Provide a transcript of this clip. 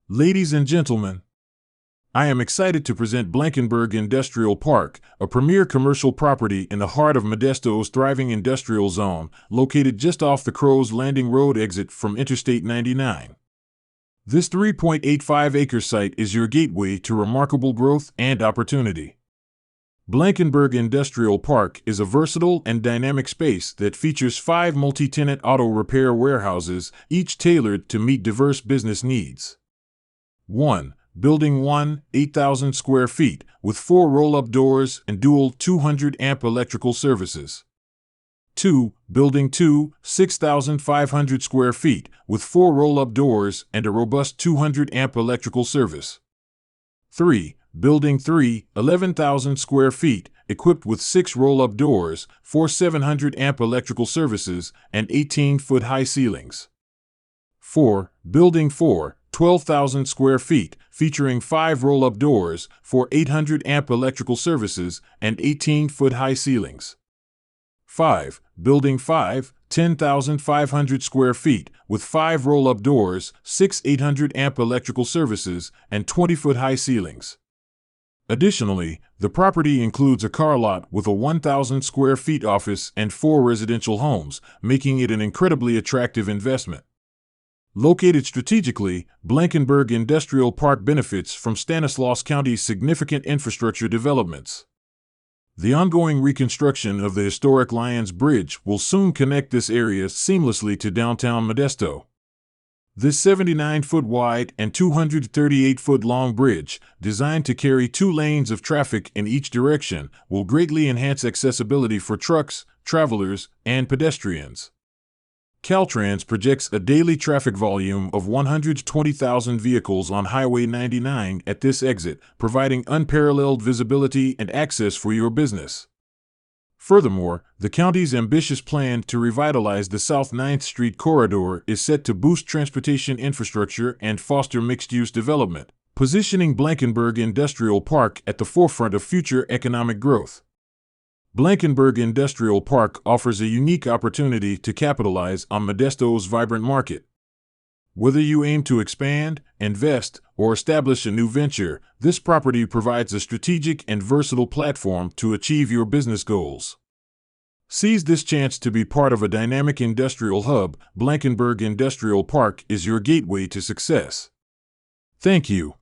Ladies and gentlemen, I am excited to present Blankenburg Industrial Park, a premier commercial property in the heart of Modesto's thriving industrial zone, located just off the Crow's Landing Road exit from Interstate 99. This 3.85-acre site is your gateway to remarkable growth and opportunity. Blankenburg Industrial Park is a versatile and dynamic space that features 5 multi-tenant auto repair warehouses, each tailored to meet diverse business needs. 1. Building 1, 8,000 square feet, with 4 roll-up doors and dual 200-amp electrical services. 2. Building 2, 6,500 square feet, with 4 roll-up doors and a robust 200-amp electrical service. 3. Building 3, 11,000 square feet, equipped with 6 roll-up doors, 4 700-amp electrical services, and 18-foot high ceilings. 4. Building 4, 12,000 square feet, featuring 5 roll-up doors, 4 800-amp electrical services, and 18-foot high ceilings. 5. Building 5, 10,500 square feet, with 5 roll-up doors, 6 800-amp electrical services, and 20-foot high ceilings. Additionally, the property includes a car lot with a 1,000 square feet office and 4 residential homes, making it an incredibly attractive investment. Located strategically, Blankenburg Industrial Park benefits from Stanislaus County's significant infrastructure developments. The ongoing reconstruction of the historic Lions Bridge will soon connect this area seamlessly to downtown Modesto. This 79-foot wide and 238-foot long bridge, designed to carry 2 lanes of traffic in each direction, will greatly enhance accessibility for trucks, travelers, and pedestrians. Caltrans projects a daily traffic volume of 120,000 vehicles on Highway 99 at this exit, providing unparalleled visibility and access for your business. Furthermore, the county's ambitious plan to revitalize the South 9th Street corridor is set to boost transportation infrastructure and foster mixed-use development, positioning Blankenburg Industrial Park at the forefront of future economic growth. Blankenburg Industrial Park offers a unique opportunity to capitalize on Modesto's vibrant market. Whether you aim to expand, invest, or establish a new venture, this property provides a strategic and versatile platform to achieve your business goals. Seize this chance to be part of a dynamic industrial hub. Blankenburg Industrial Park is your gateway to success. Thank you.